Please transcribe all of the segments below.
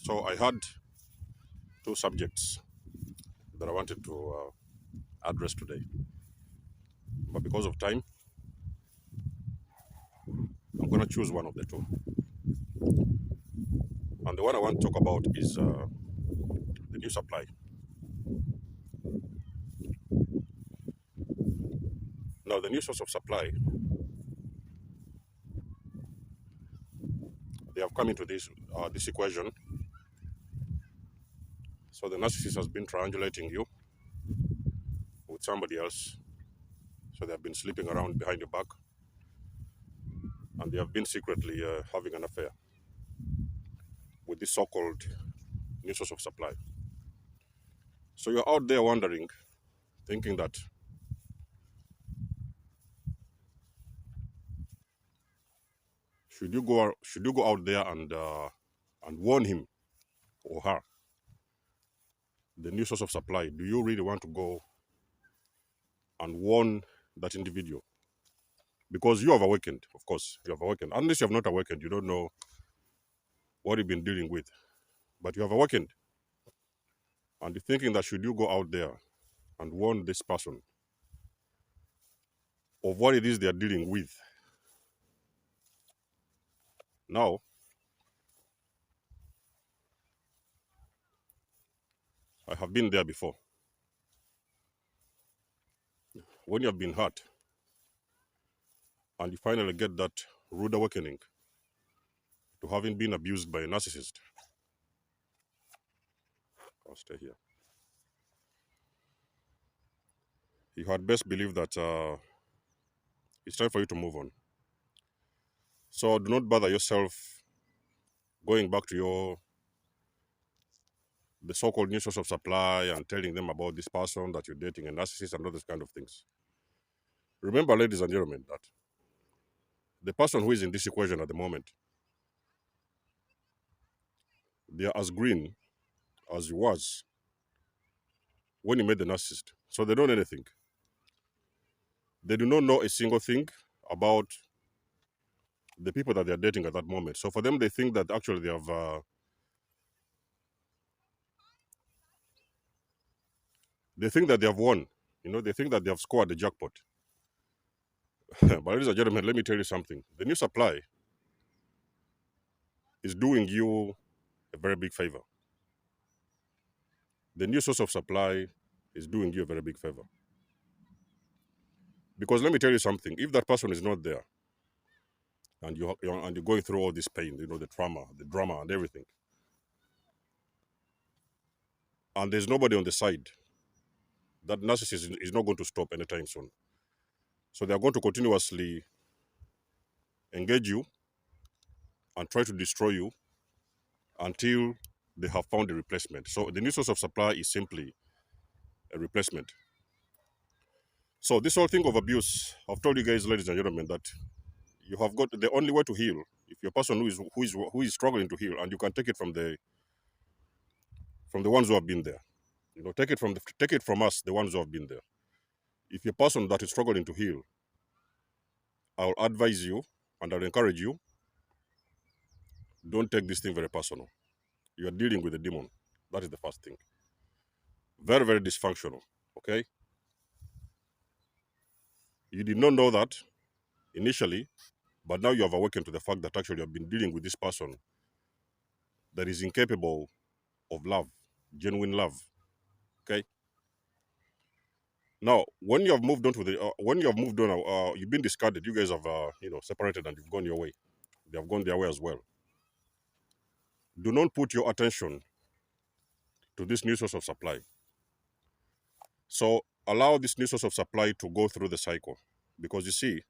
So I had two subjects that I wanted to address today, but because of time, I'm going to choose one of the two. And the one I want to talk about is the new supply. Now, the new source of supply, they have come into this equation. So the narcissist has been triangulating you with somebody else. So they have been sleeping around behind your back, and they have been secretly having an affair with this so-called new source of supply. So you're out there wondering, thinking that should you go out there and warn him or her, the new source of supply? Do you really want to go and warn that individual? Because you have awakened, of course, you have awakened. Unless you have not awakened, you don't know what you've been dealing with. But you have awakened, and you're thinking that should you go out there and warn this person of what it is they are dealing with? Now, I have been there before. When you have been hurt, and you finally get that rude awakening to having been abused by a narcissist. I'll stay here. You had best believe that it's time for you to move on. So do not bother yourself going back to the so-called new source of supply and telling them about this person that you're dating, a narcissist, and all those kind of things. Remember, ladies and gentlemen, that the person who is in this equation at the moment, they are as green as you was when you met the narcissist. So they don't know anything. They do not know a single thing about the people that they're dating at that moment. So for them, they think that actually they have they think that they have won. They think that they have scored the jackpot. But ladies and gentlemen, let me tell you something. The new supply is doing you a very big favor. The new source of supply is doing you a very big favor. Because let me tell you something. If that person is not there, and you're going through all this pain, the trauma, the drama, and everything, and there's nobody on the side, that narcissist is not going to stop anytime soon. So they're going to continuously engage you and try to destroy you until they have found a replacement. So the new source of supply is simply a replacement. So this whole thing of abuse, I've told you guys, ladies and gentlemen, that you have got the only way to heal. If you're a person who is struggling to heal, and you can take it from the ones who have been there, take it from us, the ones who have been there. If you're a person that is struggling to heal, I'll advise you and I'll encourage you, don't take this thing very personal. You are dealing with a demon. That is the first thing. Very, very dysfunctional. Okay? You did not know that initially, but now you have awakened to the fact that actually you have been dealing with this person that is incapable of love, genuine love. Okay? Now, when you have moved on you've been discarded. You guys have, separated and you've gone your way. They have gone their way as well. Do not put your attention to this new source of supply. So allow this new source of supply to go through the cycle, because you see,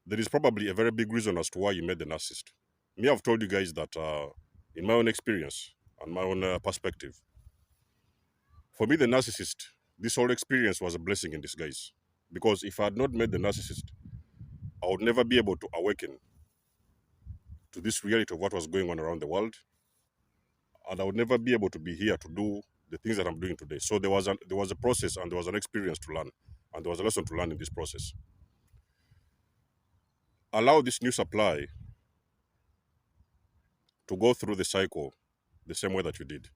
there is probably a very big reason as to why you met the narcissist. Me, I've told you guys that in my own experience and my own perspective, for me, the narcissist, this whole experience was a blessing in disguise. Because if I had not met the narcissist, I would never be able to awaken to this reality of what was going on around the world. And I would never be able to be here to do the things that I'm doing today. So there was a process, and there was an experience to learn, and there was a lesson to learn in this process. Allow this new supply to go through the cycle the same way that you did.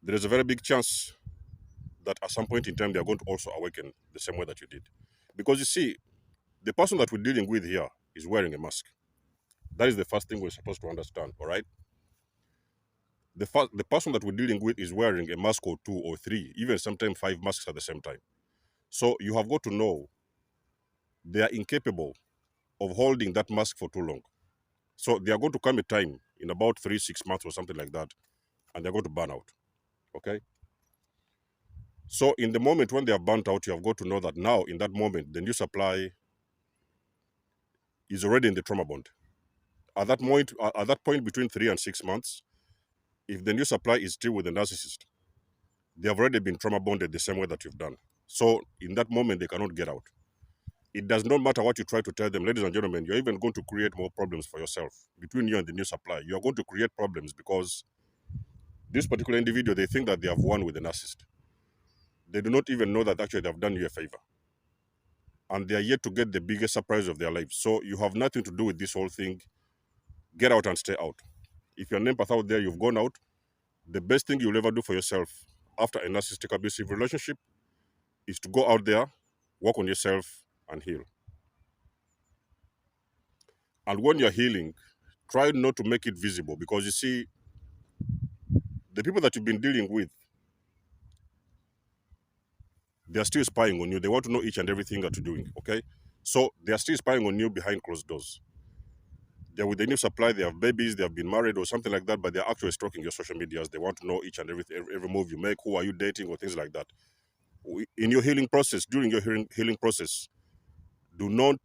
There is a very big chance that at some point in time they are going to also awaken the same way that you did. Because you see, the person that we're dealing with here is wearing a mask. That is the first thing we're supposed to understand, all right? The person that we're dealing with is wearing a mask or two or three, even sometimes 5 masks at the same time. So you have got to know they are incapable of holding that mask for too long. So they are going to come a time in about 3-6 months or something like that, and they're going to burn out. Okay? So in the moment when they are burnt out, you have got to know that now, in that moment, the new supply is already in the trauma bond. At that point between 3 and 6 months, if the new supply is still with the narcissist, they have already been trauma bonded the same way that you've done. So in that moment, they cannot get out. It does not matter what you try to tell them, ladies and gentlemen, you're even going to create more problems for yourself. Between you and the new supply, you're going to create problems because this particular individual, they think that they have won with the narcissist. They do not even know that actually they have done you a favor. And they are yet to get the biggest surprise of their lives. So you have nothing to do with this whole thing. Get out and stay out. If you're an empath out there, you've gone out, the best thing you'll ever do for yourself after a narcissistic abusive relationship is to go out there, work on yourself, and heal. And when you're healing, try not to make it visible, because you see, the people that you've been dealing with, they're still spying on you. They want to know each and everything that you're doing, okay? So they're still spying on you behind closed doors. They're with the new supply, they have babies, they have been married or something like that, but they're actually stalking your social medias. They want to know each and every move you make, who are you dating, or things like that. In your healing process, during your healing process, do not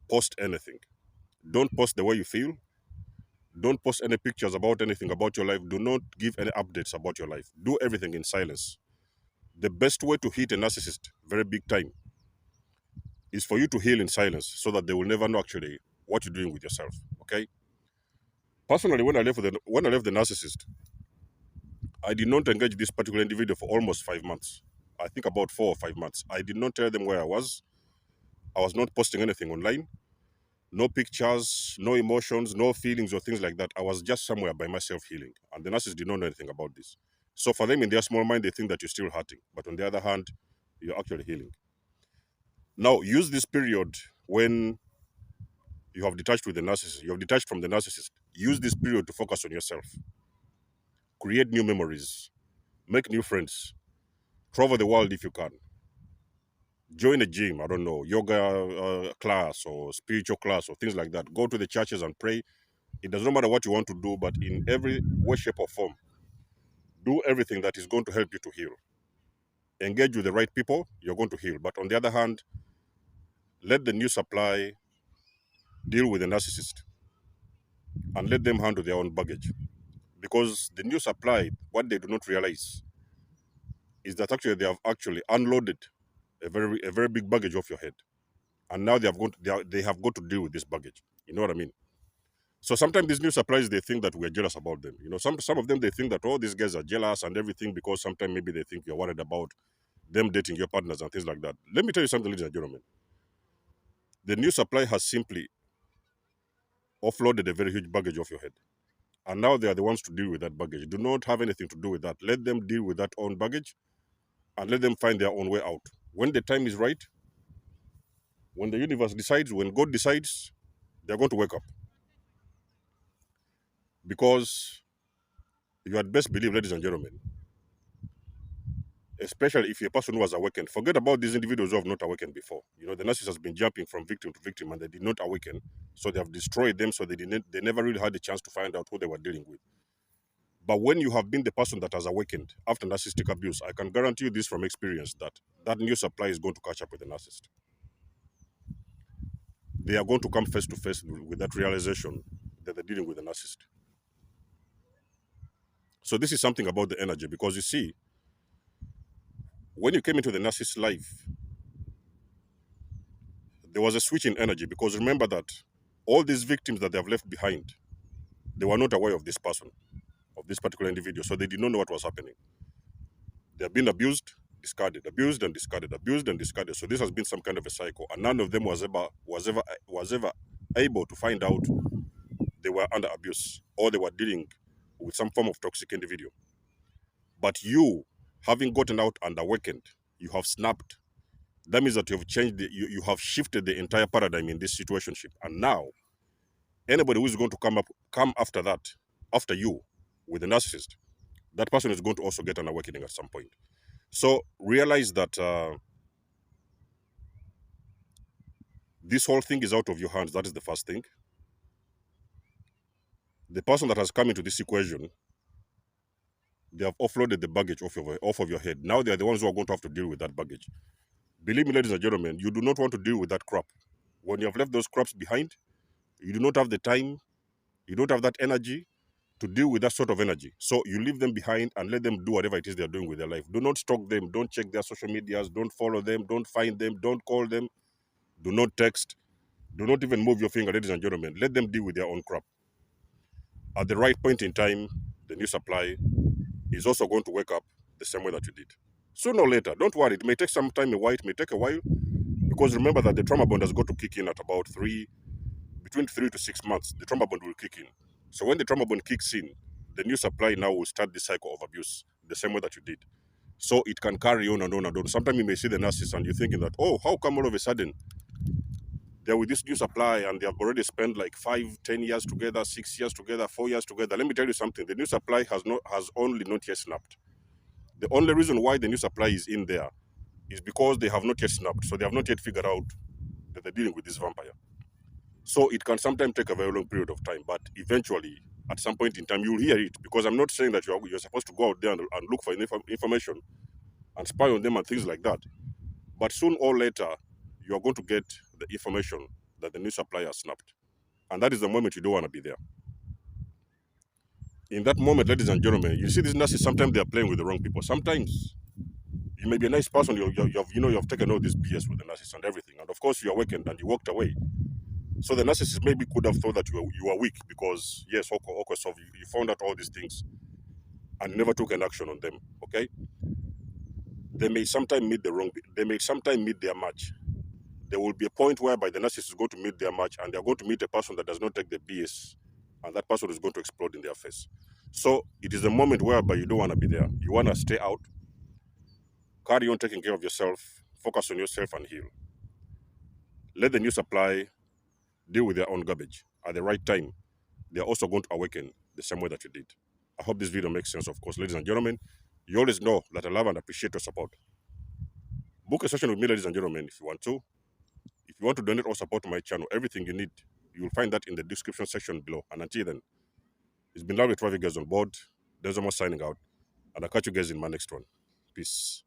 post anything. Don't post the way you feel. Don't post any pictures about anything about your life. Do not give any updates about your life. Do everything in silence. The best way to hit a narcissist, very big time, is for you to heal in silence so that they will never know actually what you're doing with yourself. Okay? Personally, when I left the narcissist, I did not engage this particular individual for almost 5 months. I think about 4 or 5 months. I did not tell them where I was. I was not posting anything online. No pictures, no emotions, no feelings or things like that. I was just somewhere by myself healing. And the narcissists did not know anything about this. So for them, in their small mind, they think that you're still hurting. But on the other hand, you're actually healing. Now, use this period when you have detached with the narcissist, you have detached from the narcissist. Use this period to focus on yourself. Create new memories. Make new friends. Travel the world if you can. Join a gym, I don't know, yoga class or spiritual class or things like that. Go to the churches and pray. It does not matter what you want to do, but in every way, shape, or form, do everything that is going to help you to heal. Engage with the right people, you're going to heal. But on the other hand, let the new supply deal with the narcissist and let them handle their own baggage. Because the new supply, what they do not realize is that actually they have actually unloaded a very big baggage off your head. And now they have got to deal with this baggage. You know what I mean? So sometimes these new supplies, they think that we're jealous about them. You know, some of them, they think that, oh, these guys are jealous and everything, because sometimes maybe they think you're worried about them dating your partners and things like that. Let me tell you something, ladies and gentlemen. The new supply has simply offloaded a very huge baggage off your head. And now they are the ones to deal with that baggage. Do not have anything to do with that. Let them deal with that own baggage and let them find their own way out. When the time is right, when the universe decides, when God decides, they're going to wake up. Because you had best believe, ladies and gentlemen, especially if you're a person who has awakened, forget about these individuals who have not awakened before. You know, the narcissist has been jumping from victim to victim and they did not awaken. So they have destroyed them, so they never really had the chance to find out who they were dealing with. But when you have been the person that has awakened after narcissistic abuse, I can guarantee you this from experience, that that new supply is going to catch up with the narcissist. They are going to come face to face with that realization that they're dealing with a narcissist. So this is something about the energy, because you see, when you came into the narcissist's life, there was a switch in energy, because remember that all these victims that they have left behind, they were not aware of this person, of this particular individual, so they did not know what was happening. They have been abused, discarded, abused and discarded, abused and discarded. So this has been some kind of a cycle, and none of them was ever able to find out they were under abuse or they were dealing with some form of toxic individual. But you, having gotten out and awakened, you have snapped. That means that you have changed, you have shifted the entire paradigm in this situationship. And now, anybody who is going to come after that, after you, with a narcissist, that person is going to also get an awakening at some point. So realize that this whole thing is out of your hands. That is the first thing. The person that has come into this equation, they have offloaded the baggage off of your head. Now they are the ones who are going to have to deal with that baggage. Believe me, ladies and gentlemen, you do not want to deal with that crap. When you have left those crops behind, you do not have the time, you don't have that energy to deal with that sort of energy. So you leave them behind and let them do whatever it is they're doing with their life. Do not stalk them. Don't check their social medias. Don't follow them. Don't find them. Don't call them. Do not text. Do not even move your finger, ladies and gentlemen. Let them deal with their own crap. At the right point in time, the new supply is also going to wake up the same way that you did. Sooner or later, don't worry. It may take some time, it may take a while, because remember that the trauma bond has got to kick in at about between 3 to 6 months. The trauma bond will kick in. So when the trauma bond kicks in, the new supply now will start the cycle of abuse the same way that you did. So it can carry on and on and on. Sometimes you may see the narcissist and you're thinking that, oh, how come all of a sudden they're with this new supply and they have already spent like 5, 10 years together, 6 years together, 4 years together. Let me tell you something. The new supply has only not yet snapped. The only reason why the new supply is in there is because they have not yet snapped. So they have not yet figured out that they're dealing with this vampire. So it can sometimes take a very long period of time, but eventually, at some point in time, you'll hear it. Because I'm not saying that you're supposed to go out there and look for information and spy on them and things like that. But soon or later, you're going to get the information that the new supply has snapped. And that is the moment you don't want to be there. In that moment, ladies and gentlemen, you see these narcissists, sometimes they're playing with the wrong people. Sometimes you may be a nice person, you've taken all this BS with the narcissist and everything. And of course, you awakened and you walked away. So the narcissist maybe could have thought that you were weak because, yes, okay, so you found out all these things and never took an action on them, okay? They may sometimes meet their match. There will be a point whereby the narcissist is going to meet their match and they're going to meet a person that does not take the BS, and that person is going to explode in their face. So it is a moment whereby you don't want to be there. You want to stay out, carry on taking care of yourself, focus on yourself and heal. Let the new supply deal with their own garbage. At the right time, they're also going to awaken the same way that you did. I hope this video makes sense, of course. Ladies and gentlemen, you always know that I love and appreciate your support. Book a session with me, ladies and gentlemen, if you want to. If you want to donate or support my channel, everything you need, you will find that in the description section below. And until then, it's been lovely to have you guys on board. There's almost signing out. And I'll catch you guys in my next one. Peace.